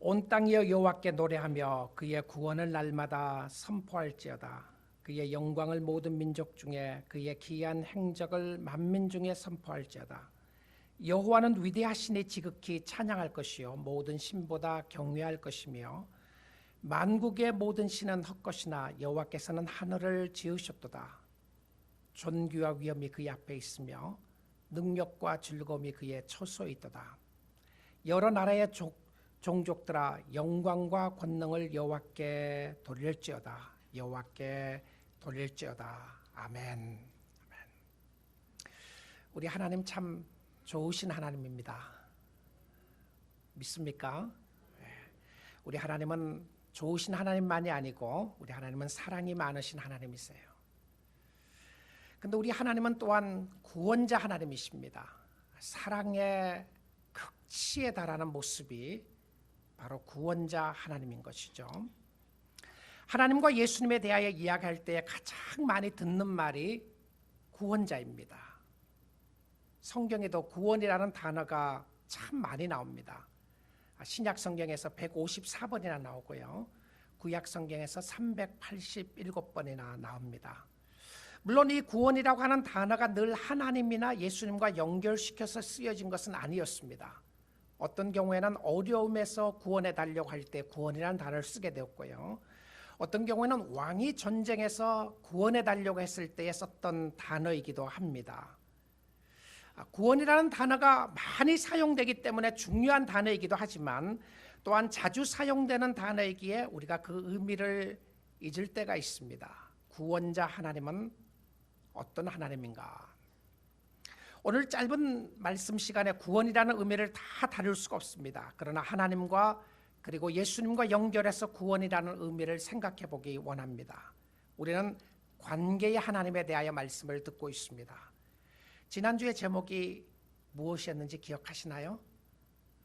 온 땅이여 여호와께 노래하며 그의 구원을 날마다 선포할지어다. 그의 영광을 모든 민족 중에 그의 기이한 행적을 만민 중에 선포할지어다. 여호와는 위대하시니 지극히 찬양할 것이요 모든 신보다 경외할 것이며 만국의 모든 신은 헛것이나 여호와께서는 하늘을 지으셨도다. 존귀와 위엄이 그의 앞에 있으며 능력과 즐거움이 그의 처소에 있도다. 여러 나라의 종족들아 영광과 권능을 여호와께 돌릴지어다. 여호와께 돌릴지어다. 아멘. 우리 하나님 참 좋으신 하나님입니다. 믿습니까? 우리 하나님은 좋으신 하나님만이 아니고 우리 하나님은 사랑이 많으신 하나님이세요. 근데 우리 하나님은 또한 구원자 하나님이십니다. 사랑의 극치에 달하는 모습이 바로 구원자 하나님인 것이죠. 하나님과 예수님에 대하여 이야기할 때 가장 많이 듣는 말이 구원자입니다. 성경에도 구원이라는 단어가 참 많이 나옵니다. 신약 성경에서 154번이나 나오고요. 구약 성경에서 387번이나 나옵니다. 물론 이 구원이라고 하는 단어가 늘 하나님이나 예수님과 연결시켜서 쓰여진 것은 아니었습니다. 어떤 경우에는 어려움에서 구원해 달려고 할 때 구원이라는 단어를 쓰게 되었고요. 어떤 경우에는 왕이 전쟁에서 구원해 달려고 했을 때에 썼던 단어이기도 합니다. 구원이라는 단어가 많이 사용되기 때문에 중요한 단어이기도 하지만 또한 자주 사용되는 단어이기에 우리가 그 의미를 잊을 때가 있습니다. 구원자 하나님은 어떤 하나님인가? 오늘 짧은 말씀 시간에 구원이라는 의미를 다 다룰 수가 없습니다. 그러나 하나님과 그리고 예수님과 연결해서 구원이라는 의미를 생각해 보기 원합니다. 우리는 관계의 하나님에 대하여 말씀을 듣고 있습니다. 지난주의 제목이 무엇이었는지 기억하시나요?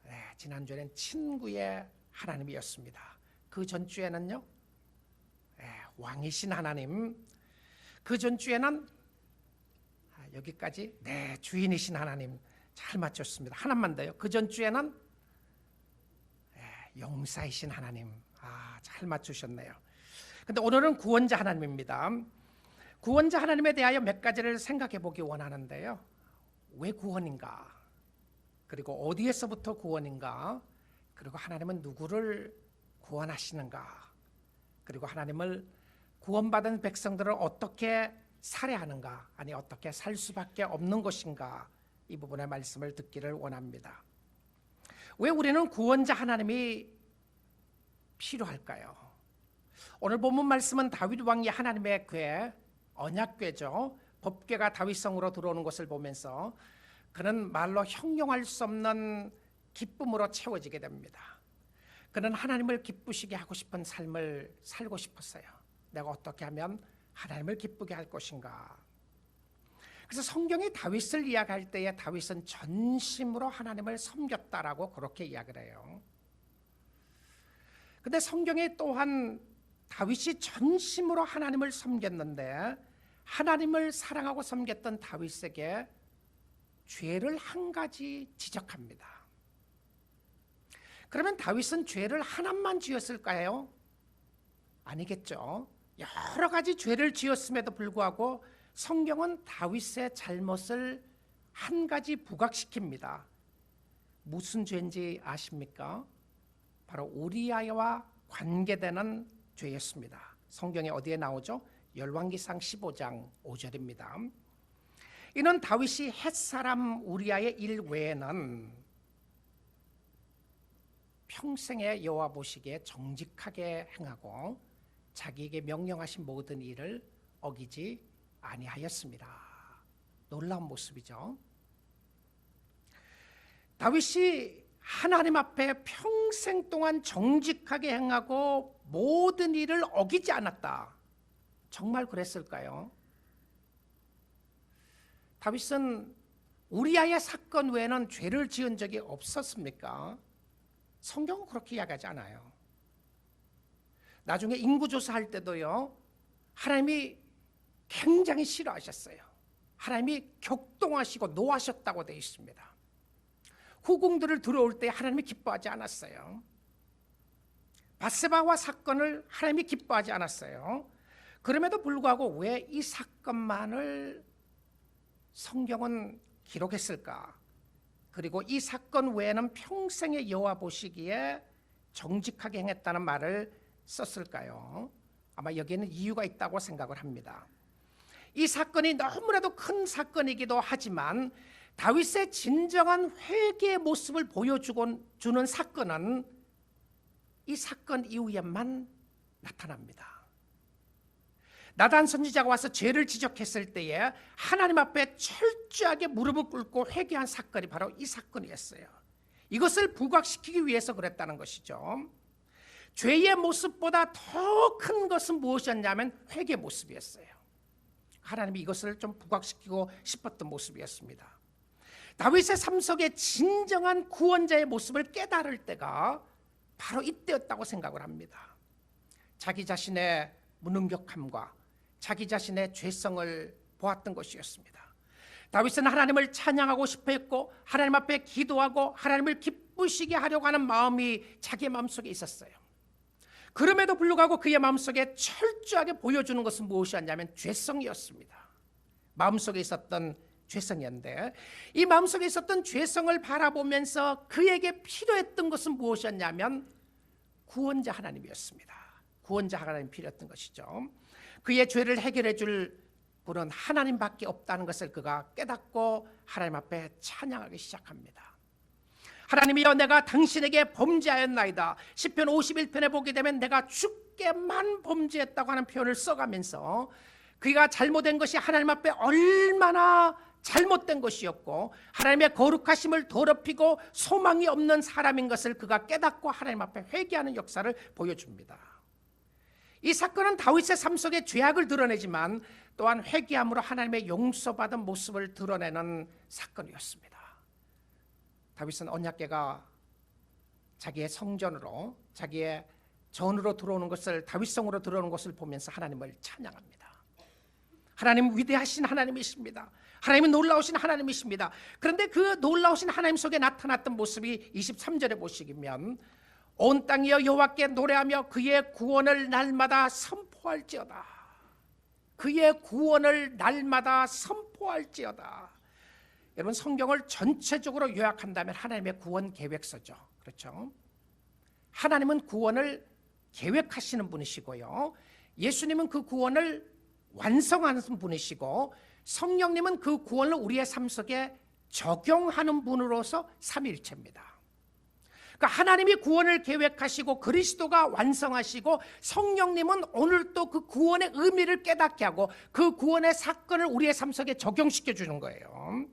네, 지난주에는 친구의 하나님이었습니다. 그 전주에는요, 왕이신 하나님. 그 전주에는 여기까지 주인이신 하나님. 잘 맞췄습니다. 하나만 더요. 그 전주에는 용사이신 하나님. 잘 맞추셨네요. 근데 오늘은 구원자 하나님입니다. 구원자 하나님에 대하여 몇 가지를 생각해 보기 원하는데요. 왜 구원인가? 그리고 어디에서부터 구원인가? 그리고 하나님은 누구를 구원하시는가? 그리고 하나님을 구원받은 백성들을 어떻게 살해하는가? 아니 어떻게 살 수밖에 없는 것인가? 이 부분의 말씀을 듣기를 원합니다. 왜 우리는 구원자 하나님이 필요할까요? 오늘 본문 말씀은 다윗 왕이 하나님의 궤, 언약궤죠. 법궤가 다윗성으로 들어오는 것을 보면서 그는 말로 형용할 수 없는 기쁨으로 채워지게 됩니다. 그는 하나님을 기쁘시게 하고 싶은 삶을 살고 싶었어요. 내가 어떻게 하면 하나님을 기쁘게 할 것인가? 그래서 성경이 다윗을 이야기할 때에 다윗은 전심으로 하나님을 섬겼다라고 그렇게 이야기를 해요. 근데 성경에 또한 다윗이 전심으로 하나님을 섬겼는데 하나님을 사랑하고 섬겼던 다윗에게 죄를 한 가지 지적합니다. 그러면 다윗은 죄를 하나만 지었을까요? 아니겠죠. 여러 가지 죄를 지었음에도 불구하고 성경은 다윗의 잘못을 한 가지 부각시킵니다. 무슨 죄인지 아십니까? 바로 우리아와 관계되는 죄였습니다. 성경에 어디에 나오죠? 열왕기상 15장 5절입니다. 이는 다윗이 헷사람 우리아의 일 외에는 평생에 여호와 보시기에 정직하게 행하고 자기에게 명령하신 모든 일을 어기지 아니하였습니다. 놀라운 모습이죠. 다윗이 하나님 앞에 평생 동안 정직하게 행하고 모든 일을 어기지 않았다. 정말 그랬을까요? 다윗은 우리아의 사건 외에는 죄를 지은 적이 없었습니까? 성경은 그렇게 이야기하지 않아요. 나중에 인구조사할 때도요, 하나님이 굉장히 싫어하셨어요. 하나님이 격동하시고 노하셨다고 되어 있습니다. 후궁들을 들어올 때 하나님이 기뻐하지 않았어요. 밧세바와 사건을 하나님이 기뻐하지 않았어요. 그럼에도 불구하고 왜 이 사건만을 성경은 기록했을까? 그리고 이 사건 외에는 평생의 여호와 보시기에 정직하게 행했다는 말을 썼을까요? 아마 여기에는 이유가 있다고 생각을 합니다. 이 사건이 너무나도 큰 사건이기도 하지만 다윗의 진정한 회개의 모습을 보여주는 사건은 이 사건 이후에만 나타납니다. 나단 선지자가 와서 죄를 지적했을 때에 하나님 앞에 철저하게 무릎을 꿇고 회개한 사건이 바로 이 사건이었어요. 이것을 부각시키기 위해서 그랬다는 것이죠. 죄의 모습보다 더 큰 것은 무엇이었냐면 회개의 모습이었어요. 하나님이 이것을 좀 부각시키고 싶었던 모습이었습니다. 다윗의 삶 속에 진정한 구원자의 모습을 깨달을 때가 바로 이때였다고 생각을 합니다. 자기 자신의 무능력함과 자기 자신의 죄성을 보았던 것이었습니다. 다윗은 하나님을 찬양하고 싶어 했고 하나님 앞에 기도하고 하나님을 기쁘시게 하려고 하는 마음이 자기의 마음속에 있었어요. 그럼에도 불구하고 그의 마음속에 철저하게 보여주는 것은 무엇이었냐면 죄성이었습니다. 마음속에 있었던 죄성이었는데 이 마음속에 있었던 죄성을 바라보면서 그에게 필요했던 것은 무엇이었냐면 구원자 하나님이었습니다. 구원자 하나님이 필요했던 것이죠. 그의 죄를 해결해 줄 분은 하나님밖에 없다는 것을 그가 깨닫고 하나님 앞에 찬양하기 시작합니다. 하나님이여 내가 당신에게 범죄하였나이다. 시편 51편에 보게 되면 내가 주께만 범죄했다고 하는 표현을 써가면서 그가 잘못된 것이 하나님 앞에 얼마나 잘못된 것이었고 하나님의 거룩하심을 더럽히고 소망이 없는 사람인 것을 그가 깨닫고 하나님 앞에 회개하는 역사를 보여줍니다. 이 사건은 다윗의 삶 속에 죄악을 드러내지만 또한 회개함으로 하나님의 용서받은 모습을 드러내는 사건이었습니다. 다윗은 언약궤가 자기의 성전으로 자기의 전으로 들어오는 것을 다윗성으로 들어오는 것을 보면서 하나님을 찬양합니다. 하나님 위대하신 하나님이십니다. 하나님은 놀라우신 하나님이십니다. 그런데 그 놀라우신 하나님 속에 나타났던 모습이 23절에 보시면 온 땅이여 여호와께 노래하며 그의 구원을 날마다 선포할지어다. 그의 구원을 날마다 선포할지어다. 여러분 성경을 전체적으로 요약한다면 하나님의 구원 계획서죠. 그렇죠? 하나님은 구원을 계획하시는 분이시고요. 예수님은 그 구원을 완성하는 분이시고 성령님은 그 구원을 우리의 삶 속에 적용하는 분으로서 삼위일체입니다. 그러니까 하나님이 구원을 계획하시고 그리스도가 완성하시고 성령님은 오늘 또 그 구원의 의미를 깨닫게 하고 그 구원의 사건을 우리의 삶 속에 적용시켜 주는 거예요.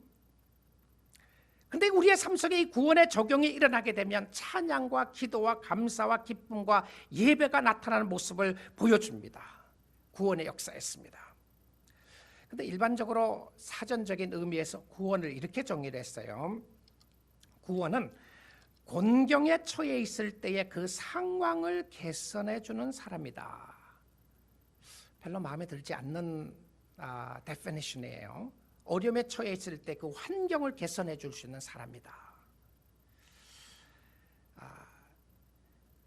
근데 우리의 삶 속에 이 구원의 적용이 일어나게 되면 찬양과 기도와 감사와 기쁨과 예배가 나타나는 모습을 보여줍니다. 구원의 역사였습니다. 근데 일반적으로 사전적인 의미에서 구원을 이렇게 정의를 했어요. 구원은 곤경에 처해 있을 때의 그 상황을 개선해 주는 사람이다. 별로 마음에 들지 않는 데피니션이에요. 어려움에 처해 있을 때 그 환경을 개선해 줄 수 있는 사람이다.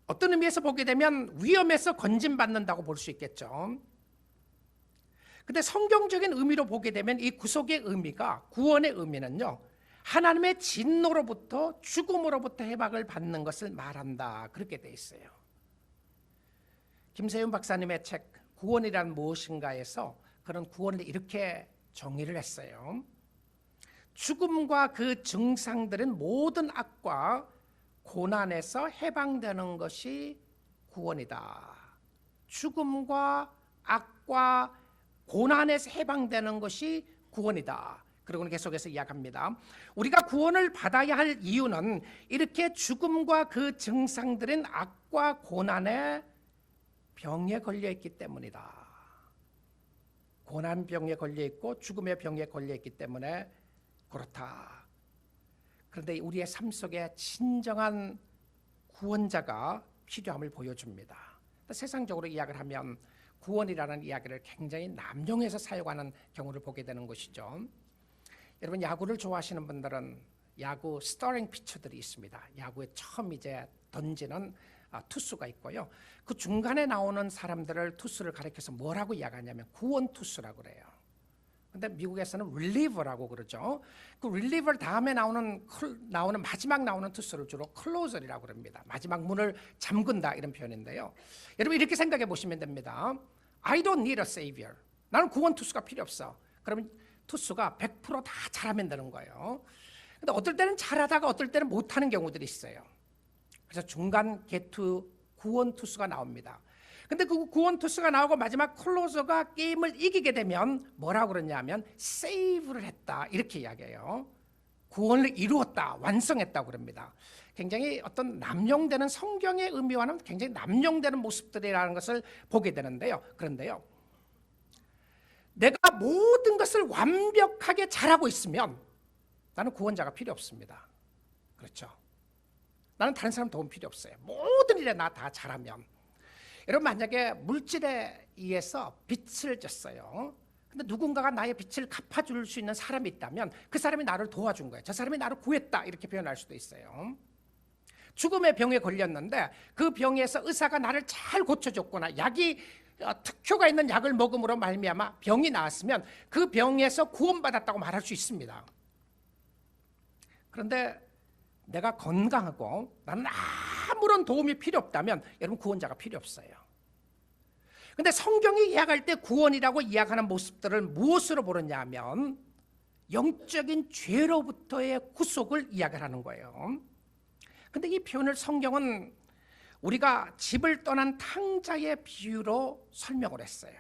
어떤 의미에서 보게 되면 위험에서 건진받는다고 볼 수 있겠죠. 근데 성경적인 의미로 보게 되면 이 구속의 의미가 구원의 의미는요. 하나님의 진노로부터 죽음으로부터 해방을 받는 것을 말한다. 그렇게 돼 있어요. 김세윤 박사님의 책 구원이란 무엇인가에서 그런 구원을 이렇게 정의를 했어요. 죽음과 그 증상들은 모든 악과 고난에서 해방되는 것이 구원이다. 죽음과 악과 고난에서 해방되는 것이 구원이다. 그리고는 계속해서 이야기합니다. 우리가 구원을 받아야 할 이유는 이렇게 죽음과 그 증상들은 악과 고난의 병에 걸려있기 때문이다. 고난병에 걸려있고 죽음의 병에 걸려있기 때문에 그렇다. 그런데 우리의 삶 속에 진정한 구원자가 필요함을 보여줍니다. 세상적으로 이야기를 하면 구원이라는 이야기를 굉장히 남용해서 사용하는 경우를 보게 되는 것이죠. 여러분 야구를 좋아하시는 분들은 야구 스타링 피처들이 있습니다. 야구에 처음 이제 던지는 투수가 있고요. 그 중간에 나오는 사람들을 투수를 가리켜서 뭐라고 이야기하냐면 구원 투수라고 그래요. 근데 미국에서는 reliever라고 그러죠. 그 reliever 다음에 나오는 마지막 나오는 투수를 주로 closer이라고 그럽니다. 마지막 문을 잠근다 이런 표현인데요. 여러분 이렇게 생각해 보시면 됩니다. I don't need a savior. 나는 구원 투수가 필요 없어. 그러면 투수가 100%다 잘하면 되는 거예요. 근데 어떨 때는 잘하다가 어떨 때는 못하는 경우들이 있어요. 그래서 중간 개투 구원 투수가 나옵니다. 근데 그 구원 투수가 나오고 마지막 클로저가 게임을 이기게 되면 뭐라고 그러냐면 세이브를 했다 이렇게 이야기해요. 구원을 이루었다, 완성했다고 그럽니다. 굉장히 어떤 남용되는 성경의 의미와는 굉장히 남용되는 모습들이라는 것을 보게 되는데요. 그런데요, 내가 모든 것을 완벽하게 잘하고 있으면 나는 구원자가 필요 없습니다. 그렇죠? 나는 다른 사람 도움 필요 없어요. 모든 일에 나 다 잘하면. 여러분 만약에 물질에 의해서 빚을 졌어요. 근데 누군가가 나의 빚을 갚아줄 수 있는 사람이 있다면 그 사람이 나를 도와준 거예요. 저 사람이 나를 구했다 이렇게 표현할 수도 있어요. 죽음의 병에 걸렸는데 그 병에서 의사가 나를 잘 고쳐줬거나 약이 특효가 있는 약을 먹음으로 말미암아 병이 나았으면 그 병에서 구원받았다고 말할 수 있습니다. 그런데 내가 건강하고 나는 아무런 도움이 필요 없다면 여러분 구원자가 필요 없어요. 근데 성경이 이야기할 때 구원이라고 이야기하는 모습들을 무엇으로 보느냐 하면 영적인 죄로부터의 구속을 이야기하는 거예요. 근데 이 표현을 성경은 우리가 집을 떠난 탕자의 비유로 설명을 했어요.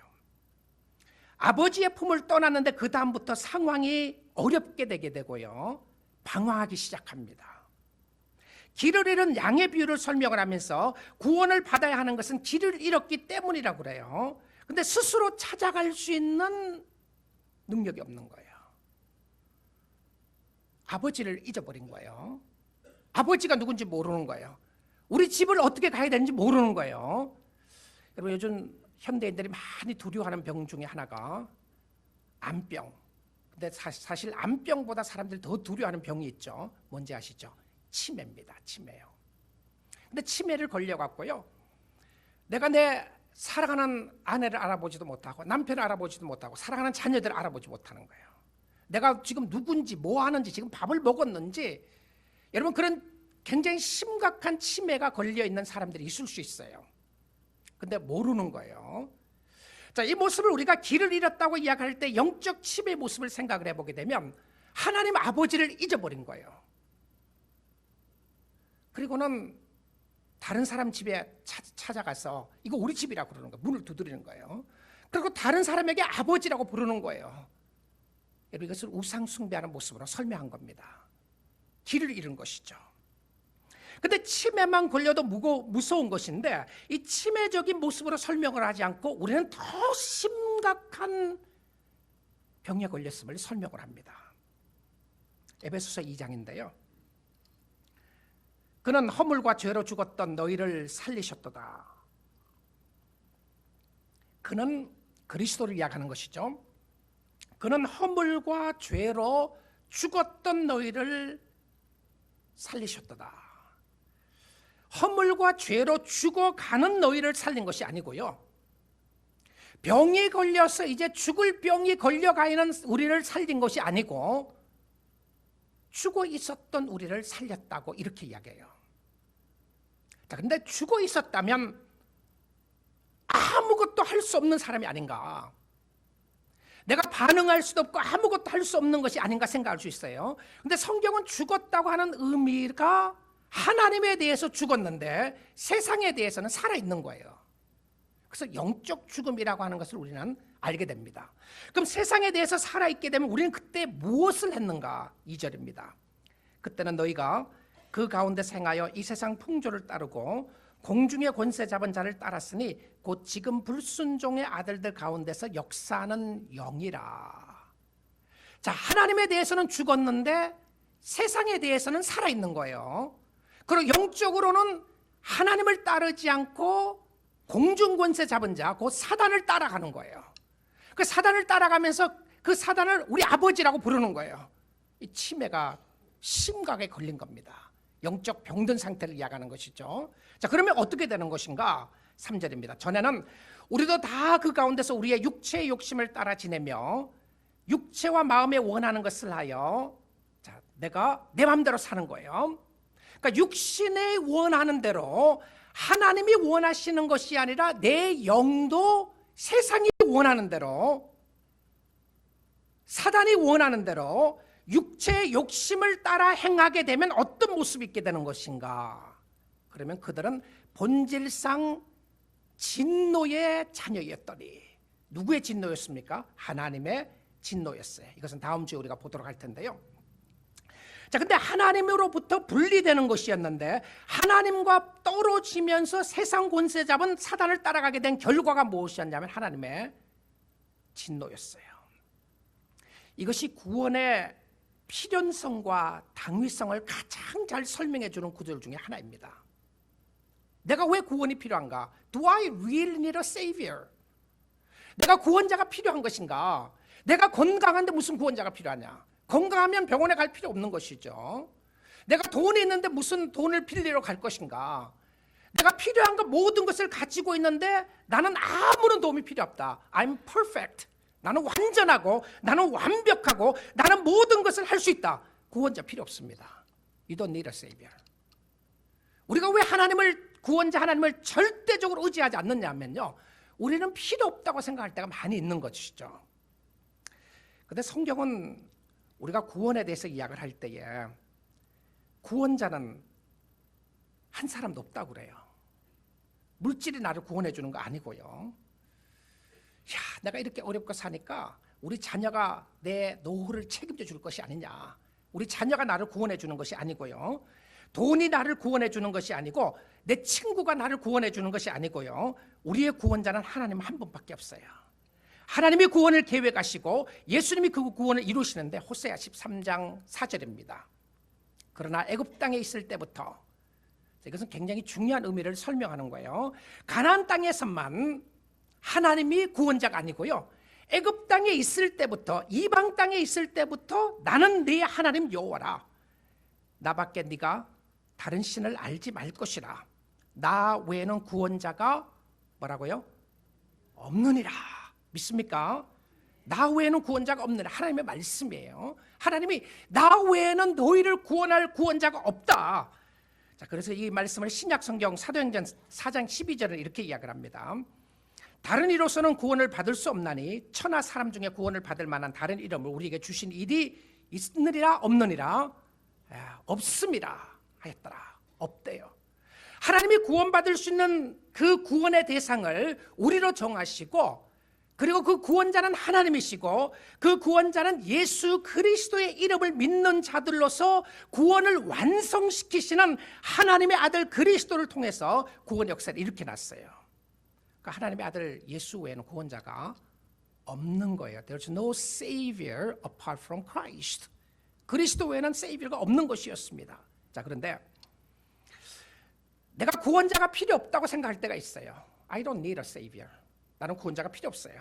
아버지의 품을 떠났는데 그 다음부터 상황이 어렵게 되게 되고요, 방황하기 시작합니다. 길을 잃은 양의 비유를 설명을 하면서 구원을 받아야 하는 것은 길을 잃었기 때문이라고 그래요. 근데 스스로 찾아갈 수 있는 능력이 없는 거예요. 아버지를 잊어버린 거예요. 아버지가 누군지 모르는 거예요. 우리 집을 어떻게 가야 되는지 모르는 거예요. 여러분 요즘 현대인들이 많이 두려워하는 병 중에 하나가 암병. 근데 사실 암병보다 사람들이 더 두려워하는 병이 있죠. 뭔지 아시죠? 치매입니다. 치매요. 근데 치매를 걸려갖고요, 내가 내 사랑하는 아내를 알아보지도 못하고 남편을 알아보지도 못하고 사랑하는 자녀들을 알아보지 못하는 거예요. 내가 지금 누군지 뭐 하는지 지금 밥을 먹었는지, 여러분 그런 굉장히 심각한 치매가 걸려있는 사람들이 있을 수 있어요. 근데 모르는 거예요. 자, 이 모습을 우리가 길을 잃었다고 이야기할 때 영적 치매의 모습을 생각을 해보게 되면 하나님 아버지를 잊어버린 거예요. 그리고는 다른 사람 집에 찾아가서 이거 우리 집이라고 그러는 거예요. 문을 두드리는 거예요. 그리고 다른 사람에게 아버지라고 부르는 거예요. 여러분 이것을 우상 숭배하는 모습으로 설명한 겁니다. 길을 잃은 것이죠. 근데 치매만 걸려도 무서운 것인데 이 치매적인 모습으로 설명을 하지 않고 우리는 더 심각한 병에 걸렸음을 설명을 합니다. 에베소서 2장인데요. 그는 허물과 죄로 죽었던 너희를 살리셨도다. 그는 그리스도를 이야기하는 것이죠. 그는 허물과 죄로 죽었던 너희를 살리셨도다. 허물과 죄로 죽어가는 너희를 살린 것이 아니고요, 병이 걸려서 이제 죽을 병이 걸려가 있는 우리를 살린 것이 아니고 죽어 있었던 우리를 살렸다고 이렇게 이야기해요. 자, 근데 죽어 있었다면 아무것도 할 수 없는 사람이 아닌가, 내가 반응할 수도 없고 아무것도 할 수 없는 것이 아닌가 생각할 수 있어요. 근데 성경은 죽었다고 하는 의미가 하나님에 대해서 죽었는데 세상에 대해서는 살아있는 거예요. 그래서 영적 죽음이라고 하는 것을 우리는 알게 됩니다. 그럼 세상에 대해서 살아있게 되면 우리는 그때 무엇을 했는가? 2절입니다. 그때는 너희가 그 가운데 생하여 이 세상 풍조를 따르고 공중의 권세 잡은 자를 따랐으니 곧 지금 불순종의 아들들 가운데서 역사하는 영이라. 자, 하나님에 대해서는 죽었는데 세상에 대해서는 살아있는 거예요. 그리고 영적으로는 하나님을 따르지 않고 공중 권세 잡은 자, 곧 사단을 따라가는 거예요. 그 사단을 따라가면서 그 사단을 우리 아버지라고 부르는 거예요. 이 치매가 심각하게 걸린 겁니다. 영적 병든 상태를 이야기하는 것이죠. 자, 그러면 어떻게 되는 것인가? 3절입니다. 전에는 우리도 다 그 가운데서 우리의 육체의 욕심을 따라 지내며 육체와 마음에 원하는 것을 하여 자, 내가 내 마음대로 사는 거예요. 그러니까 육신에 원하는 대로 하나님이 원하시는 것이 아니라 내 영도 세상이 원하는 대로, 사단이 원하는 대로 육체의 욕심을 따라 행하게 되면 어떤 모습이 있게 되는 것인가? 그러면 그들은 본질상 진노의 자녀였더니, 누구의 진노였습니까? 하나님의 진노였어요. 이것은 다음 주에 우리가 보도록 할 텐데요. 자, 근데 하나님으로부터 분리되는 것이었는데 하나님과 떨어지면서 세상 권세 잡은 사단을 따라가게 된 결과가 무엇이었냐면 하나님의 진노였어요. 이것이 구원의 필연성과 당위성을 가장 잘 설명해 주는 구절 중에 하나입니다. 내가 왜 구원이 필요한가? Do I really need a savior? 내가 구원자가 필요한 것인가? 내가 건강한데 무슨 구원자가 필요하냐? 건강하면 병원에 갈 필요 없는 것이죠. 내가 돈이 있는데 무슨 돈을 빌리러 갈 것인가? 내가 필요한 것 모든 것을 가지고 있는데 나는 아무런 도움이 필요 없다. I'm perfect. 나는 완전하고 나는 완벽하고 나는 모든 것을 할 수 있다. 구원자 필요 없습니다. You don't need a savior. 우리가 왜 구원자 하나님을 절대적으로 의지하지 않느냐면요, 우리는 필요 없다고 생각할 때가 많이 있는 것이죠. 그런데 성경은 우리가 구원에 대해서 이야기를 할 때에 구원자는 한 사람도 없다고 그래요. 물질이 나를 구원해 주는 거 아니고요. 야, 내가 이렇게 어렵게 사니까 우리 자녀가 내 노후를 책임져 줄 것이 아니냐. 우리 자녀가 나를 구원해 주는 것이 아니고요. 돈이 나를 구원해 주는 것이 아니고 내 친구가 나를 구원해 주는 것이 아니고요. 우리의 구원자는 하나님 한 분밖에 없어요. 하나님이 구원을 계획하시고 예수님이 그 구원을 이루시는데 호세아 13장 4절입니다. 그러나 애굽 땅에 있을 때부터, 이것은 굉장히 중요한 의미를 설명하는 거예요. 가나안 땅에서만 하나님이 구원자가 아니고요, 애굽 땅에 있을 때부터, 이방 땅에 있을 때부터 나는 네 하나님 여호와라. 나밖에 네가 다른 신을 알지 말 것이라. 나 외에는 구원자가 뭐라고요? 없느니라. 믿습니까? 나 외에는 구원자가 없느니라. 하나님의 말씀이에요. 하나님이 나 외에는 너희를 구원할 구원자가 없다. 자, 그래서 이 말씀을 신약 성경 사도행전 4장 12절은 이렇게 이야기를 합니다. 다른 이로서는 구원을 받을 수 없나니 천하 사람 중에 구원을 받을 만한 다른 이름을 우리에게 주신 일이 있느니라 없느니라? 없습니다 하였더라. 없대요. 하나님이 구원받을 수 있는 그 구원의 대상을 우리로 정하시고, 그리고 그 구원자는 하나님이시고 그 구원자는 예수 그리스도의 이름을 믿는 자들로서 구원을 완성시키시는 하나님의 아들 그리스도를 통해서 구원 역사를 일으켜 놨어요. 그러니까 하나님의 아들 예수 외에는 구원자가 없는 거예요. There's no savior apart from Christ. 그리스도 외에는 세이비어가 없는 것이었습니다. 자, 그런데 내가 구원자가 필요 없다고 생각할 때가 있어요. I don't need a savior. 나는 구원자가 필요 없어요.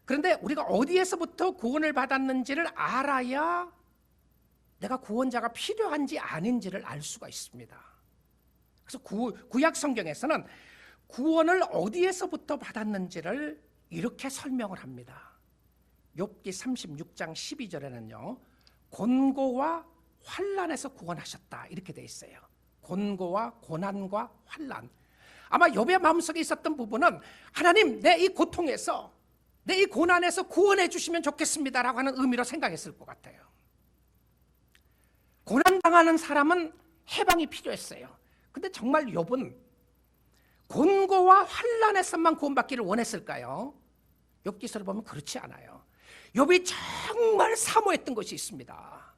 그런데 우리가 어디에서부터 구원을 받았는지를 알아야 내가 구원자가 필요한지 아닌지를 알 수가 있습니다. 그래서 구약 성경에서는 구원을 어디에서부터 받았는지를 이렇게 설명을 합니다. 욥기 36장 12절에는요. 곤고와 환난에서 구원하셨다 이렇게 돼 있어요. 곤고와 고난과 환난. 아마 욥의 마음속에 있었던 부분은 하나님 내 이 고통에서, 내 이 고난에서 구원해 주시면 좋겠습니다라고 하는 의미로 생각했을 것 같아요. 고난당하는 사람은 해방이 필요했어요. 근데 정말 욥은 곤고와 환난에서만 구원받기를 원했을까요? 욥기서를 보면 그렇지 않아요. 욥이 정말 사모했던 것이 있습니다.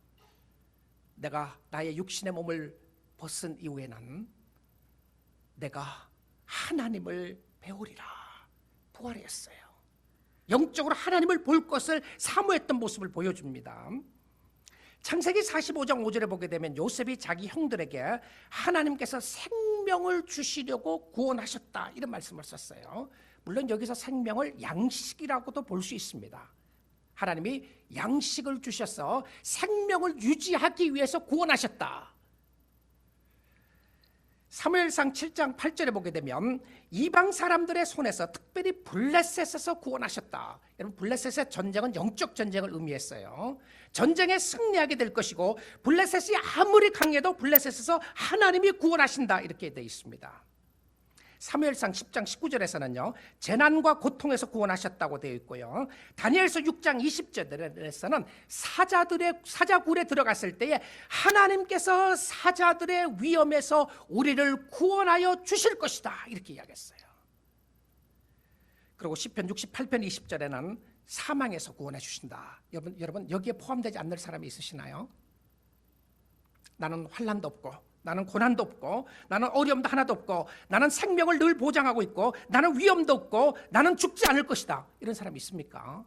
내가 나의 육신의 몸을 벗은 이후에는 내가 하나님을 배우리라 부활했어요. 영적으로 하나님을 볼 것을 사모했던 모습을 보여줍니다. 창세기 45장 5절에 보게 되면 요셉이 자기 형들에게 하나님께서 생명을 주시려고 구원하셨다 이런 말씀을 썼어요. 물론 여기서 생명을 양식이라고도 볼 수 있습니다. 하나님이 양식을 주셔서 생명을 유지하기 위해서 구원하셨다. 사무엘상 7장 8절에 보게 되면 이방 사람들의 손에서 특별히 블레셋에서 구원하셨다. 여러분, 블레셋의 전쟁은 영적 전쟁을 의미했어요. 전쟁에 승리하게 될 것이고 블레셋이 아무리 강해도 블레셋에서 하나님이 구원하신다, 이렇게 되어 있습니다. 사무엘상 10장 19절에서는요 재난과 고통에서 구원하셨다고 되어 있고요, 다니엘서 6장 20절에서는 사자굴에 들어갔을 때에 하나님께서 사자들의 위험에서 우리를 구원하여 주실 것이다, 이렇게 이야기했어요. 그리고 시편 68편 20절에는 사망에서 구원해 주신다. 여러분 여기에 포함되지 않는 사람이 있으시나요? 나는 환난도 없고, 나는 고난도 없고, 나는 어려움도 하나도 없고, 나는 생명을 늘 보장하고 있고, 나는 위험도 없고, 나는 죽지 않을 것이다, 이런 사람이 있습니까?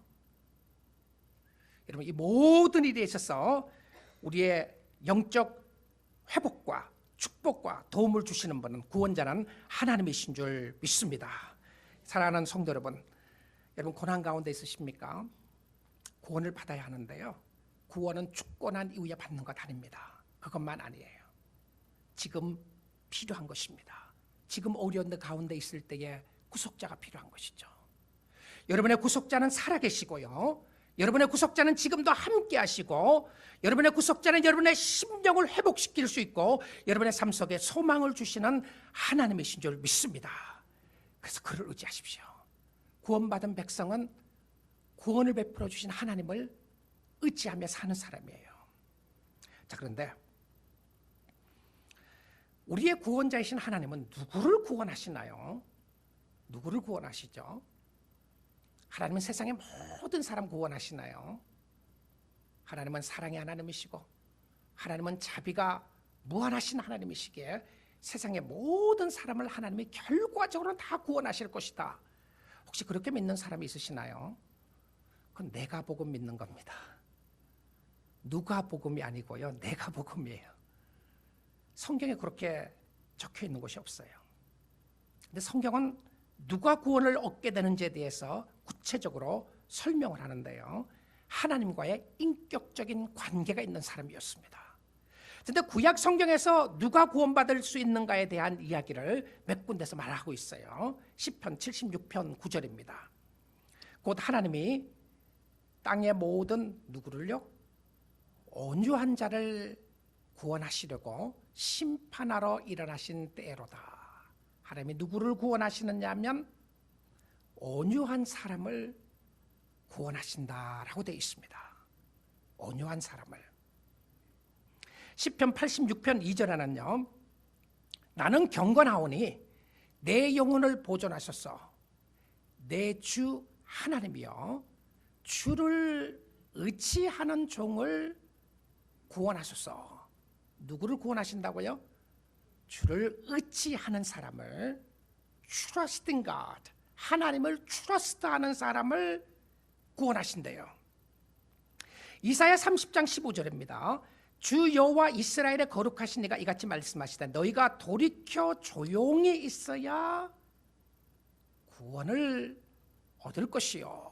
여러분, 이 모든 일에 있어서 우리의 영적 회복과 축복과 도움을 주시는 분은, 구원자는 하나님이신 줄 믿습니다. 사랑하는 성도 여러분, 고난 가운데 있으십니까? 구원을 받아야 하는데요, 구원은 죽고 난 이후에 받는 것 아닙니다. 그것만 아니에요. 지금 필요한 것입니다. 지금 어려운 데 가운데 있을 때에 구속자가 필요한 것이죠. 여러분의 구속자는 살아계시고요, 여러분의 구속자는 지금도 함께 하시고, 여러분의 구속자는 여러분의 심령을 회복시킬 수 있고, 여러분의 삶 속에 소망을 주시는 하나님이신 줄 믿습니다. 그래서 그를 의지하십시오. 구원받은 백성은 구원을 베풀어 주신 하나님을 의지하며 사는 사람이에요. 자, 그런데 우리의 구원자이신 하나님은 누구를 구원하시나요? 누구를 구원하시죠? 하나님은 세상의 모든 사람 구원하시나요? 하나님은 사랑의 하나님이시고, 하나님은 자비가 무한하신 하나님이시기에 세상의 모든 사람을 하나님이 결과적으로 다 구원하실 것이다. 혹시 그렇게 믿는 사람이 있으시나요? 그건 내가 복음 믿는 겁니다. 누가 복음이 아니고요, 내가 복음이에요. 성경에 그렇게 적혀 있는 것이 없어요. 근데 성경은 누가 구원을 얻게 되는지에 대해서 구체적으로 설명을 하는데요, 하나님과의 인격적인 관계가 있는 사람이었습니다. 그런데 구약 성경에서 누가 구원받을 수 있는가에 대한 이야기를 몇 군데서 말하고 있어요. 시편 76편 9절입니다. 곧 하나님이 땅의 모든 누구를요? 온유한 자를 구원하시려고 심판하러 일어나신 때로다. 하나님이 누구를 구원하시느냐 하면 온유한 사람을 구원하신다라고 되어 있습니다. 온유한 사람을. 시편 86편 2절에는요, 나는 경건하오니 내 영혼을 보존하소서. 내 주 하나님이여, 주를 의지하는 종을 구원하소서. 누구를 구원하신다고요? 주를 의지하는 사람을, trusting God, 하나님을 trust하는 사람을 구원하신대요. 이사야 30장 15절입니다. 주 여호와 이스라엘의 거룩하신 이가 이같이 말씀하시되 너희가 돌이켜 조용히 있어야 구원을 얻을 것이요.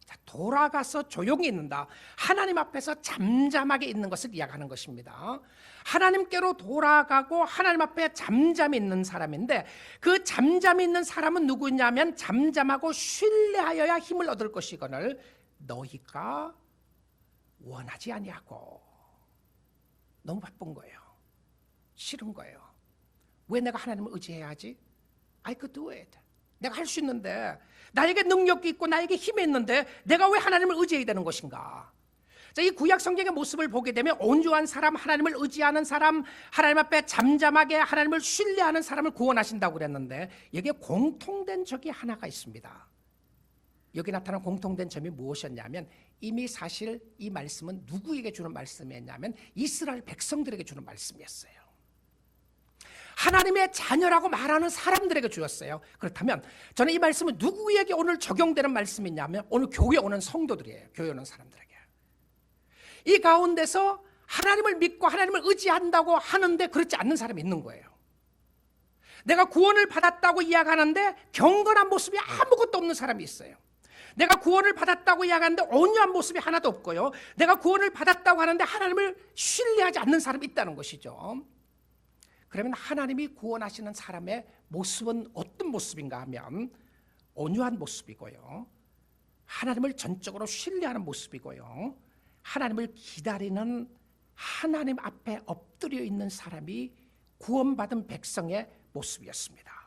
자, 돌아가서 조용히 있는다. 하나님 앞에서 잠잠하게 있는 것을 이야기하는 것입니다. 하나님께로 돌아가고 하나님 앞에 잠잠히 있는 사람인데, 그 잠잠히 있는 사람은 누구냐면 잠잠하고 신뢰하여야 힘을 얻을 것이거늘 너희가 원하지 아니하고. 너무 바쁜 거예요. 싫은 거예요. 왜 내가 하나님을 의지해야 하지? I could do it. 내가 할 수 있는데, 나에게 능력이 있고 나에게 힘이 있는데 내가 왜 하나님을 의지해야 되는 것인가? 자, 이 구약 성경의 모습을 보게 되면 온유한 사람, 하나님을 의지하는 사람, 하나님 앞에 잠잠하게 하나님을 신뢰하는 사람을 구원하신다고 그랬는데, 여기에 공통된 적이 하나가 있습니다. 여기 나타난 공통된 점이 무엇이었냐면, 이미 사실 이 말씀은 누구에게 주는 말씀이었냐면 이스라엘 백성들에게 주는 말씀이었어요. 하나님의 자녀라고 말하는 사람들에게 주었어요. 그렇다면 저는 이 말씀은 누구에게 오늘 적용되는 말씀이냐면 오늘 교회 오는 성도들이에요. 교회 오는 사람들에게. 이 가운데서 하나님을 믿고 하나님을 의지한다고 하는데 그렇지 않는 사람이 있는 거예요. 내가 구원을 받았다고 이야기하는데 경건한 모습이 아무것도 없는 사람이 있어요. 내가 구원을 받았다고 이야기하는데 온유한 모습이 하나도 없고요. 내가 구원을 받았다고 하는데 하나님을 신뢰하지 않는 사람이 있다는 것이죠. 그러면 하나님이 구원하시는 사람의 모습은 어떤 모습인가 하면 온유한 모습이고요, 하나님을 전적으로 신뢰하는 모습이고요, 하나님을 기다리는, 하나님 앞에 엎드려 있는 사람이 구원받은 백성의 모습이었습니다.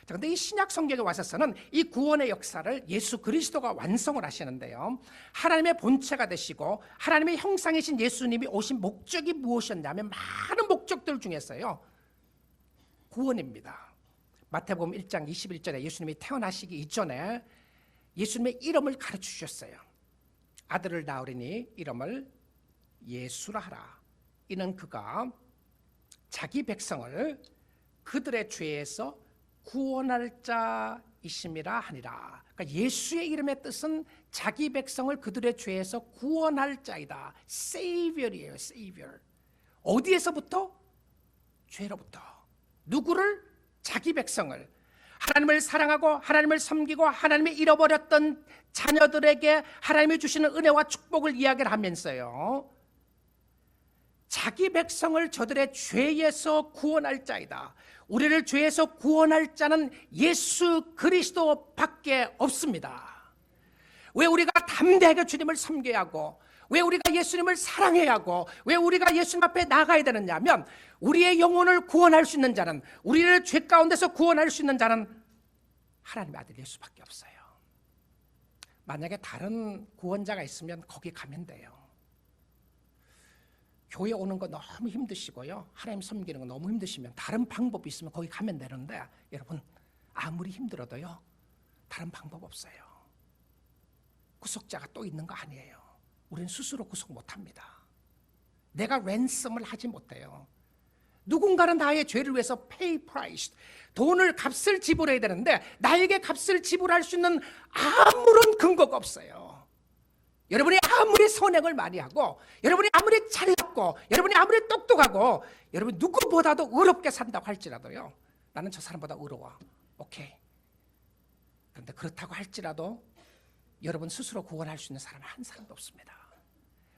그런데 이 신약 성경에 와서는 이 구원의 역사를 예수 그리스도가 완성을 하시는데요, 하나님의 본체가 되시고 하나님의 형상이신 예수님이 오신 목적이 무엇이었냐면 많은 목적들 중에서요, 구원입니다. 마태복음 1장 21절에 예수님이 태어나시기 이전에 예수님의 이름을 가르쳐 주셨어요. 아들을 낳으리니 이름을 예수라 하라. 이는 그가 자기 백성을 그들의 죄에서 구원할 자이심이라 하니라. 그러니까 예수의 이름의 뜻은 자기 백성을 그들의 죄에서 구원할 자이다. Savior이에요. Savior. 어디에서부터? 죄로부터. 누구를? 자기 백성을. 하나님을 사랑하고 하나님을 섬기고 하나님의 잃어버렸던 자녀들에게 하나님이 주시는 은혜와 축복을 이야기를 하면서요, 자기 백성을 저들의 죄에서 구원할 자이다. 우리를 죄에서 구원할 자는 예수 그리스도밖에 없습니다. 왜 우리가 담대하게 주님을 섬겨야 하고, 왜 우리가 예수님을 사랑해야 하고, 왜 우리가 예수님 앞에 나가야 되느냐 하면, 우리의 영혼을 구원할 수 있는 자는, 우리를 죄 가운데서 구원할 수 있는 자는 하나님의 아들 예수밖에 없어요. 만약에 다른 구원자가 있으면 거기 가면 돼요. 교회 오는 거 너무 힘드시고요, 하나님 섬기는 거 너무 힘드시면 다른 방법이 있으면 거기 가면 되는데, 여러분 아무리 힘들어도요 다른 방법 없어요. 구속자가 또 있는 거 아니에요. 우리는 스스로 구속 못합니다. 내가 랜섬을 하지 못해요. 누군가는 나의 죄를 위해서 pay price, 돈을 값을 지불해야 되는데 나에게 값을 지불할 수 있는 아무런 근거가 없어요. 여러분이 아무리 선행을 많이 하고, 여러분이 아무리 잘났고, 여러분이 아무리 똑똑하고, 여러분 누구보다도 의롭게 산다고 할지라도요, 나는 저 사람보다 의로워. 오케이. 그런데 그렇다고 할지라도 여러분 스스로 구원할 수 있는 사람은 한 사람도 없습니다.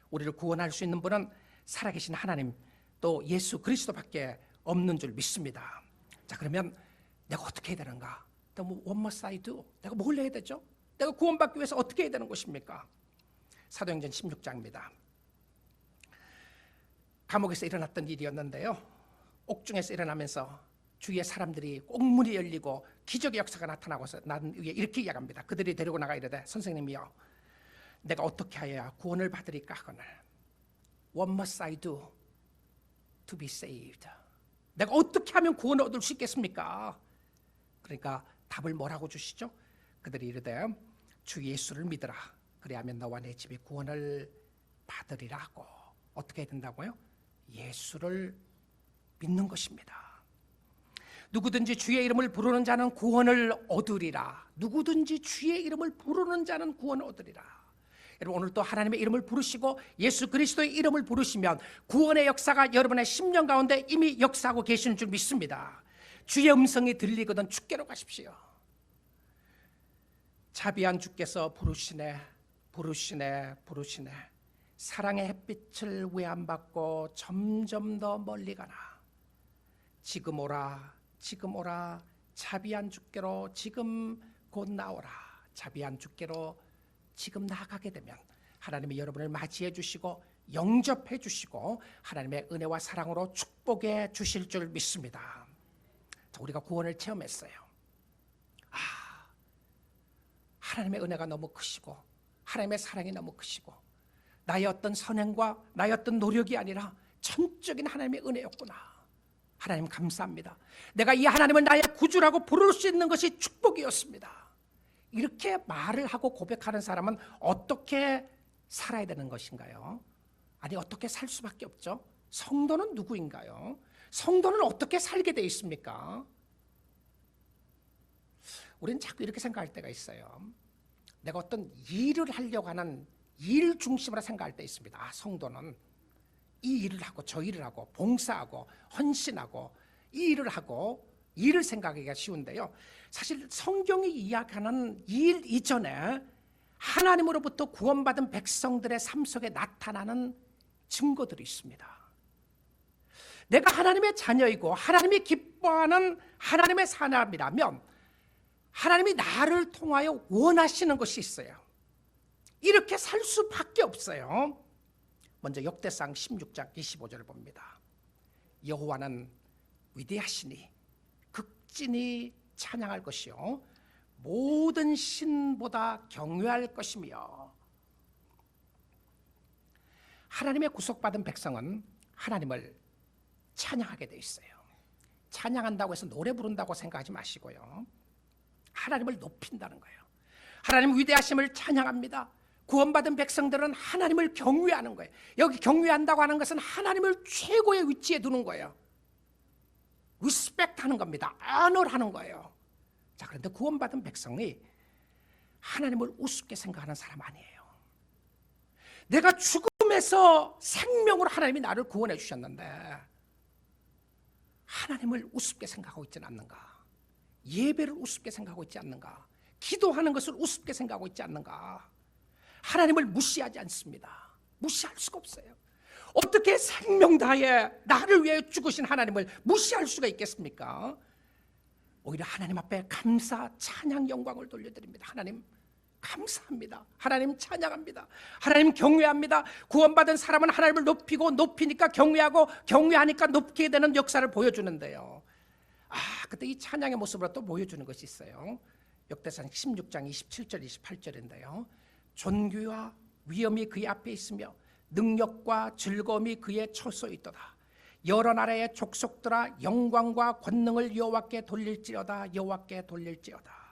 우리를 구원할 수 있는 분은 살아계신 하나님, 또 예수 그리스도밖에 없는 줄 믿습니다. 자, 그러면 내가 어떻게 해야 되는가? What must I do? 내가 뭘 해야 되죠? 내가 구원받기 위해서 어떻게 해야 되는 것입니까? 사도행전 16장입니다. 감옥에서 일어났던 일이었는데요, 옥중에서 일어나면서 주위의 사람들이 옥문이 열리고 기적의 역사가 나타나고서 난 위에 이렇게 이야기합니다. 그들이 데리고 나가 이르되, 선생님이여, 내가 어떻게 하여야 구원을 받으리까 하거늘 What must I do to be saved? 내가 어떻게 하면 구원을 얻을 수 있겠습니까? 그러니까 답을 뭐라고 주시죠? 그들이 이르되 주 예수를 믿으라. 그리하면 너와 내 집이 구원을 받으리라 하고, 어떻게 해야 된다고요? 예수를 믿는 것입니다. 누구든지 주의 이름을 부르는 자는 구원을 얻으리라. 누구든지 주의 이름을 부르는 자는 구원을 얻으리라. 여러분 오늘 또 하나님의 이름을 부르시고 예수 그리스도의 이름을 부르시면 구원의 역사가 여러분의 심령 가운데 이미 역사하고 계시는 줄 믿습니다. 주의 음성이 들리거든 주께로 가십시오. 자비한 주께서 부르시네 부르시네 부르시네. 사랑의 햇빛을 외안받고 점점 더 멀리 가나. 지금 오라 지금 오라. 자비한 주께로 지금 곧 나오라. 자비한 주께로 지금 나아가게 되면 하나님이 여러분을 맞이해 주시고 영접해 주시고 하나님의 은혜와 사랑으로 축복해 주실 줄 믿습니다. 우리가 구원을 체험했어요. 하나님의 은혜가 너무 크시고 하나님의 사랑이 너무 크시고 나의 어떤 선행과 나의 어떤 노력이 아니라 전적인 하나님의 은혜였구나. 하나님 감사합니다. 내가 이 하나님을 나의 구주라고 부를 수 있는 것이 축복이었습니다. 이렇게 말을 하고 고백하는 사람은 어떻게 살아야 되는 것인가요? 아니 어떻게 살 수밖에 없죠. 성도는 누구인가요? 성도는 어떻게 살게 돼 있습니까? 우리는 자꾸 이렇게 생각할 때가 있어요. 내가 어떤 일을 하려고 하는 일 중심으로 생각할 때 있습니다. 성도는 이 일을 하고 저 일을 하고 봉사하고 헌신하고 이 일을 하고 일을 생각하기가 쉬운데요. 사실 성경이 이야기하는 일 이전에 하나님으로부터 구원받은 백성들의 삶 속에 나타나는 증거들이 있습니다. 내가 하나님의 자녀이고 하나님이 기뻐하는 하나님의 사람이라면 하나님이 나를 통하여 원하시는 것이 있어요. 이렇게 살 수밖에 없어요. 먼저 역대상 16장 25절을 봅니다. 여호와는 위대하시니 극진히 찬양할 것이요 모든 신보다 경외할 것이며. 하나님의 구속받은 백성은 하나님을 찬양하게 돼 있어요. 찬양한다고 해서 노래 부른다고 생각하지 마시고요, 하나님을 높인다는 거예요. 하나님 위대하심을 찬양합니다. 구원받은 백성들은 하나님을 경외하는 거예요. 여기 경외한다고 하는 것은 하나님을 최고의 위치에 두는 거예요. 리스펙트하는 겁니다. honor 거예요. 자, 그런데 구원받은 백성이 하나님을 우습게 생각하는 사람 아니에요. 내가 죽음에서 생명으로 하나님이 나를 구원해 주셨는데 하나님을 우습게 생각하고 있지는 않는가? 예배를 우습게 생각하고 있지 않는가? 기도하는 것을 우습게 생각하고 있지 않는가? 하나님을 무시하지 않습니다. 무시할 수가 없어요. 어떻게 생명 다해 나를 위해 죽으신 하나님을 무시할 수가 있겠습니까? 오히려 하나님 앞에 감사, 찬양, 영광을 돌려드립니다. 하나님 감사합니다. 하나님 찬양합니다. 하나님 경외합니다. 구원받은 사람은 하나님을 높이고 높이니까 경외하고 경외하니까 높게 되는 역사를 보여주는데요. 그때 이 찬양의 모습으로 또 보여주는 것이 있어요. 역대상 16장 27절 28절인데요. 존귀와 위엄이 그의 앞에 있으며 능력과 즐거움이 그의 처소에 있도다. 여러 나라의 족속들아 영광과 권능을 여호와께 돌릴지어다. 여호와께 돌릴지어다.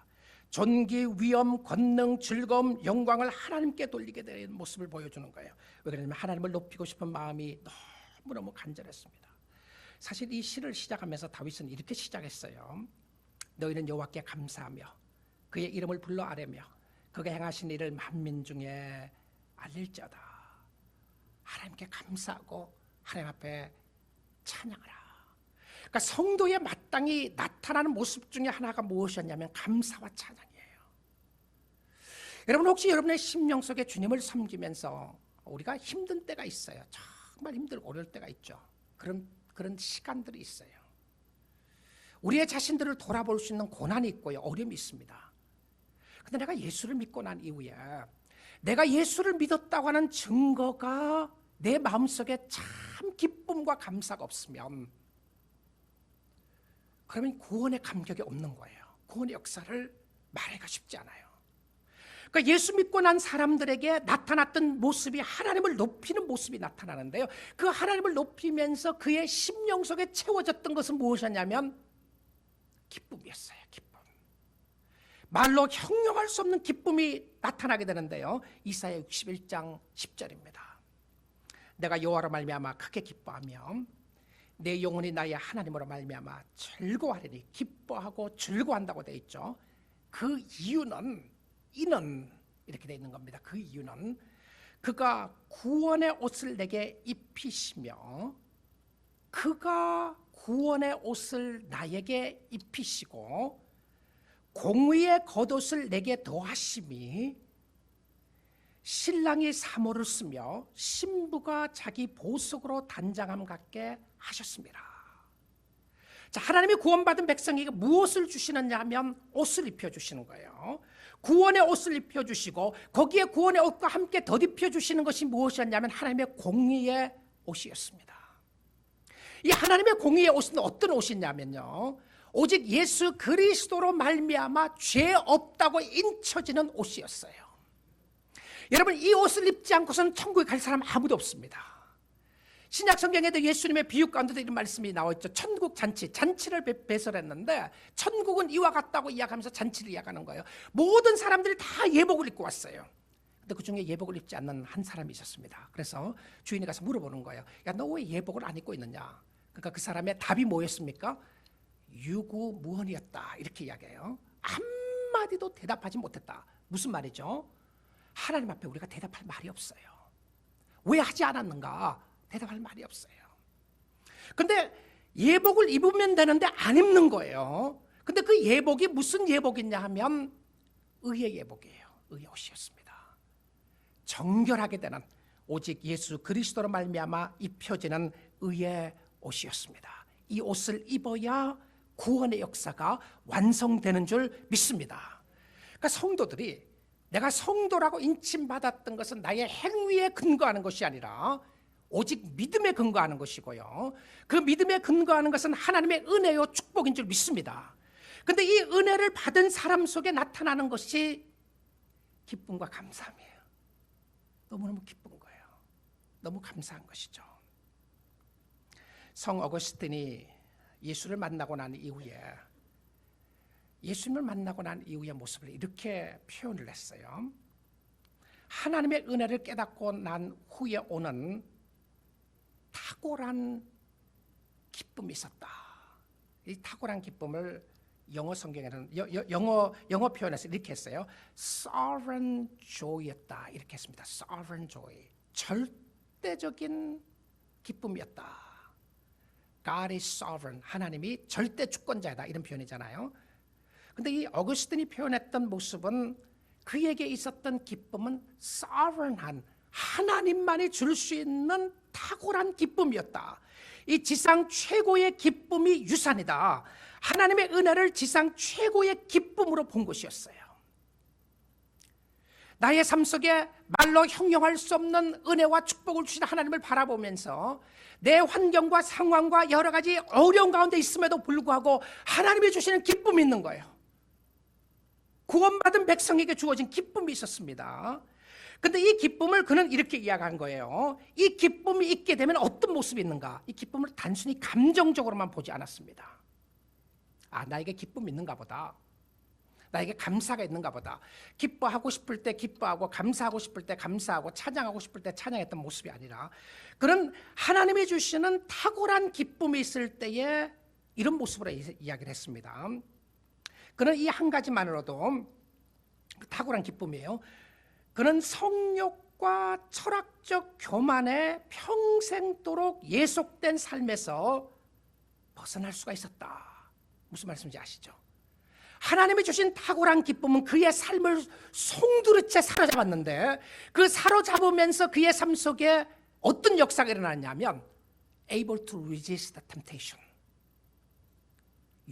존귀, 위엄, 권능, 즐거움, 영광을 하나님께 돌리게 되는 모습을 보여주는 거예요. 왜 그러냐면 하나님을 높이고 싶은 마음이 너무너무 간절했습니다. 사실 이 시를 시작하면서 다윗은 이렇게 시작했어요. 너희는 여호와께 감사하며 그의 이름을 불러 아뢰며 그가 행하신 일을 만민 중에 알릴지어다. 하나님께 감사하고 하나님 앞에 찬양하라. 그러니까 성도의 마땅히 나타나는 모습 중에 하나가 무엇이었냐면 감사와 찬양이에요. 여러분, 혹시 여러분의 심령 속에 주님을 섬기면서 우리가 힘든 때가 있어요. 정말 힘들고 어려울 때가 있죠. 그런 시간들이 있어요. 우리의 자신들을 돌아볼 수 있는 고난이 있고요, 어려움이 있습니다. 근데 내가 예수를 믿고 난 이후에 내가 예수를 믿었다고 하는 증거가 내 마음속에 참 기쁨과 감사가 없으면 그러면 구원의 감격이 없는 거예요. 구원의 역사를 말하기가 쉽지 않아요. 그러니까 예수 믿고 난 사람들에게 나타났던 모습이 하나님을 높이는 모습이 나타나는데요. 그 하나님을 높이면서 그의 심령 속에 채워졌던 것은 무엇이었냐면 기쁨이었어요. 기쁨. 말로 형용할 수 없는 기쁨이 나타나게 되는데요. 이사야 61장 10절입니다. 내가 여호와로 말미암아 크게 기뻐하며 내 영혼이 나의 하나님으로 말미암아 즐거워하리니. 기뻐하고 즐거워한다고 되어 있죠. 그 이유는 이는 이렇게 되어 있는 겁니다. 그 이유는 그가 구원의 옷을 내게 입히시며 그가 구원의 옷을 나에게 입히시고 공의의 겉옷을 내게 더하심이 신랑이 사모를 쓰며 신부가 자기 보석으로 단장함 같게 하셨습니다. 자, 하나님이 구원받은 백성에게 무엇을 주시느냐 하면 옷을 입혀주시는 거예요. 구원의 옷을 입혀주시고 거기에 구원의 옷과 함께 덧입혀주시는 것이 무엇이었냐면 하나님의 공의의 옷이었습니다. 이 하나님의 공의의 옷은 어떤 옷이냐면요, 오직 예수 그리스도로 말미암아 죄 없다고 인쳐지는 옷이었어요. 여러분, 이 옷을 입지 않고서는 천국에 갈 사람 아무도 없습니다. 신약 성경에도 예수님의 비유 가운데도 이런 말씀이 나와 있죠. 천국 잔치를 배설했는데 천국은 이와 같다고 이야기하면서 잔치를 이야기하는 거예요. 모든 사람들이 다 예복을 입고 왔어요. 근데 그 중에 예복을 입지 않는 한 사람이 있었습니다. 그래서 주인이 가서 물어보는 거예요. 야, 너 왜 예복을 안 입고 있느냐? 그러니까 그 사람의 답이 뭐였습니까? 유구무원이었다, 이렇게 이야기해요. 한마디도 대답하지 못했다. 무슨 말이죠? 하나님 앞에 우리가 대답할 말이 없어요. 왜 하지 않았는가? 대답할 말이 없어요. 근데 예복을 입으면 되는데 안 입는 거예요. 근데 그 예복이 무슨 예복이냐 하면 의의 예복이에요. 의의 옷이었습니다. 정결하게 되는, 오직 예수 그리스도로 말미암아 입혀지는 의의 옷이었습니다. 이 옷을 입어야 구원의 역사가 완성되는 줄 믿습니다. 그러니까 성도들이 내가 성도라고 인침받았던 것은 나의 행위에 근거하는 것이 아니라 오직 믿음에 근거하는 것이고요. 그 믿음에 근거하는 것은 하나님의 은혜요 축복인 줄 믿습니다. 그런데 이 은혜를 받은 사람 속에 나타나는 것이 기쁨과 감사함이에요. 너무너무 기쁜 거예요. 너무 감사한 것이죠. 성 어거스틴이 예수님을 만나고 난 이후의 모습을 이렇게 표현을 했어요. 하나님의 은혜를 깨닫고 난 후에 오는 탁월한 기쁨이 있었다. 이 탁월한 기쁨을 영어 성경에는 영어 표현에서 이렇게 했어요. sovereign joy였다. 이렇게 했습니다. sovereign joy. 절대적인 기쁨이었다. God is sovereign. 하나님이 절대 주권자다. 이런 표현이잖아요. 근데 이 어거스틴이 표현했던 모습은 그에게 있었던 기쁨은 sovereign한 하나님만이 줄 수 있는 탁월한 기쁨이었다. 이 지상 최고의 기쁨이 유산이다. 하나님의 은혜를 지상 최고의 기쁨으로 본 것이었어요. 나의 삶 속에 말로 형용할 수 없는 은혜와 축복을 주신 하나님을 바라보면서 내 환경과 상황과 여러 가지 어려운 가운데 있음에도 불구하고 하나님이 주시는 기쁨이 있는 거예요. 구원받은 백성에게 주어진 기쁨이 있었습니다. 근데 이 기쁨을 그는 이렇게 이야기한 거예요. 이 기쁨이 있게 되면 어떤 모습이 있는가? 이 기쁨을 단순히 감정적으로만 보지 않았습니다. 나에게 기쁨이 있는가 보다. 나에게 감사가 있는가 보다. 기뻐하고 싶을 때 기뻐하고 감사하고 싶을 때 감사하고 찬양하고 싶을 때 찬양했던 모습이 아니라 그런 하나님이 주시는 탁월한 기쁨이 있을 때에 이런 모습으로 이야기를 했습니다. 그는 이 한 가지만으로도 탁월한 기쁨이에요. 그는 성욕과 철학적 교만에 평생도록 예속된 삶에서 벗어날 수가 있었다. 무슨 말씀인지 아시죠? 하나님이 주신 탁월한 기쁨은 그의 삶을 송두리째 사로잡았는데 그 사로잡으면서 그의 삶 속에 어떤 역사가 일어났냐면 able to resist the temptation.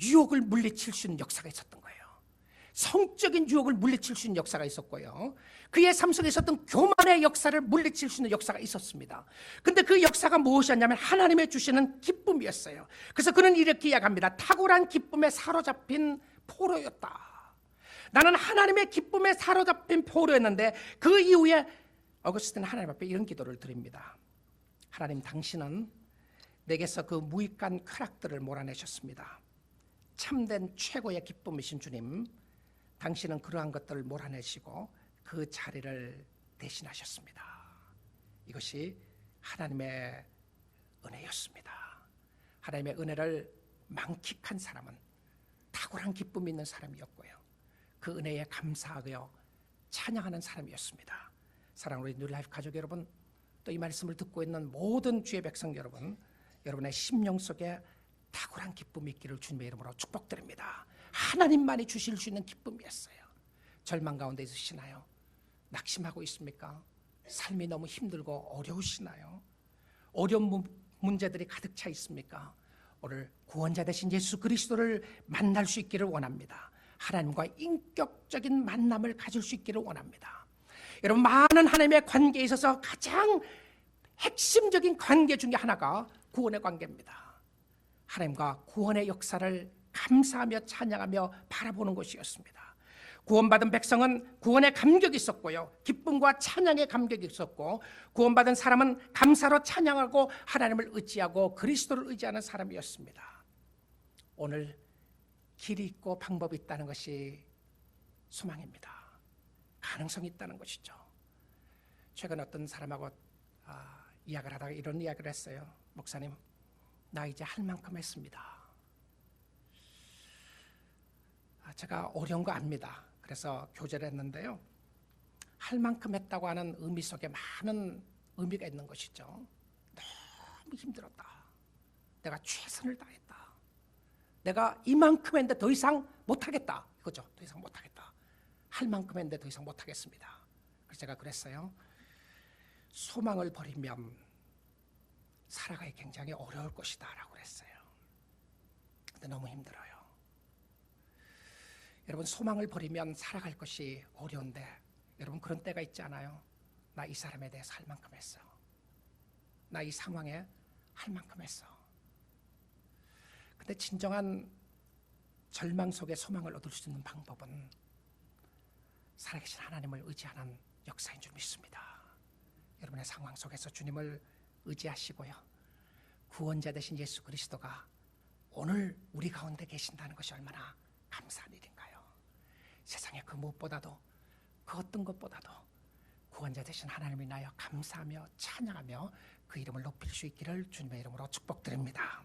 유혹을 물리칠 수 있는 역사가 있었던 거예요. 성적인 유혹을 물리칠 수 있는 역사가 있었고요. 그의 삶 속에 있었던 교만의 역사를 물리칠 수 있는 역사가 있었습니다. 근데 그 역사가 무엇이었냐면 하나님의 주시는 기쁨이었어요. 그래서 그는 이렇게 이야기합니다. 탁월한 기쁨에 사로잡힌 포로였다. 나는 하나님의 기쁨에 사로잡힌 포로였는데 그 이후에 어거스틴은 하나님 앞에 이런 기도를 드립니다. 하나님, 당신은 내게서 그 무익한 쾌락들을 몰아내셨습니다. 참된 최고의 기쁨이신 주님, 당신은 그러한 것들을 몰아내시고 그 자리를 대신하셨습니다. 이것이 하나님의 은혜였습니다. 하나님의 은혜를 만끽한 사람은 탁월한 기쁨이 있는 사람이었고요. 그 은혜에 감사하여 찬양하는 사람이었습니다. 사랑하는 우리 뉴라이프 가족 여러분, 또 이 말씀을 듣고 있는 모든 주의 백성 여러분, 여러분의 심령 속에 탁월한 기쁨이 있기를 주님의 이름으로 축복드립니다. 하나님만이 주실 수 있는 기쁨이었어요. 절망 가운데 있으시나요? 낙심하고 있습니까? 삶이 너무 힘들고 어려우시나요? 어려운 문제들이 가득 차 있습니까? 오늘 구원자 되신 예수 그리스도를 만날 수 있기를 원합니다. 하나님과 인격적인 만남을 가질 수 있기를 원합니다. 여러분, 많은 하나님의 관계에 있어서 가장 핵심적인 관계 중에 하나가 구원의 관계입니다. 하나님과 구원의 역사를 감사하며 찬양하며 바라보는 것이었습니다. 구원받은 백성은 구원의 감격이 있었고요, 기쁨과 찬양의 감격이 있었고, 구원받은 사람은 감사로 찬양하고 하나님을 의지하고 그리스도를 의지하는 사람이었습니다. 오늘 길이 있고 방법이 있다는 것이 소망입니다. 가능성이 있다는 것이죠. 최근 어떤 사람하고 이야기를 하다가 이런 이야기를 했어요. 목사님, 나 이제 할 만큼 했습니다. 제가 어려운 거 압니다. 그래서 교제를 했는데요, 할 만큼 했다고 하는 의미 속에 많은 의미가 있는 것이죠. 너무 힘들었다. 내가 최선을 다했다. 내가 이만큼 했는데 더 이상 못하겠다. 이거죠. 더 이상 못하겠다. 할 만큼 했는데 더 이상 못하겠습니다. 그래서 제가 그랬어요. 소망을 버리면 살아가기 굉장히 어려울 것이다 라고 그랬어요. 근데 너무 힘들어요. 여러분, 소망을 버리면 살아갈 것이 어려운데 여러분, 그런 때가 있지 않아요? 나 이 사람에 대해서 할 만큼 했어. 나 이 상황에 할 만큼 했어. 근데 진정한 절망 속에 소망을 얻을 수 있는 방법은 살아계신 하나님을 의지하는 역사인 줄 믿습니다. 여러분의 상황 속에서 주님을 의지하시고요, 구원자 되신 예수 그리스도가 오늘 우리 가운데 계신다는 것이 얼마나 감사한 일인가요? 세상에 그 무엇보다도, 그 어떤 것보다도 구원자 되신 하나님을 인하여 감사하며 찬양하며 그 이름을 높일 수 있기를 주님의 이름으로 축복드립니다.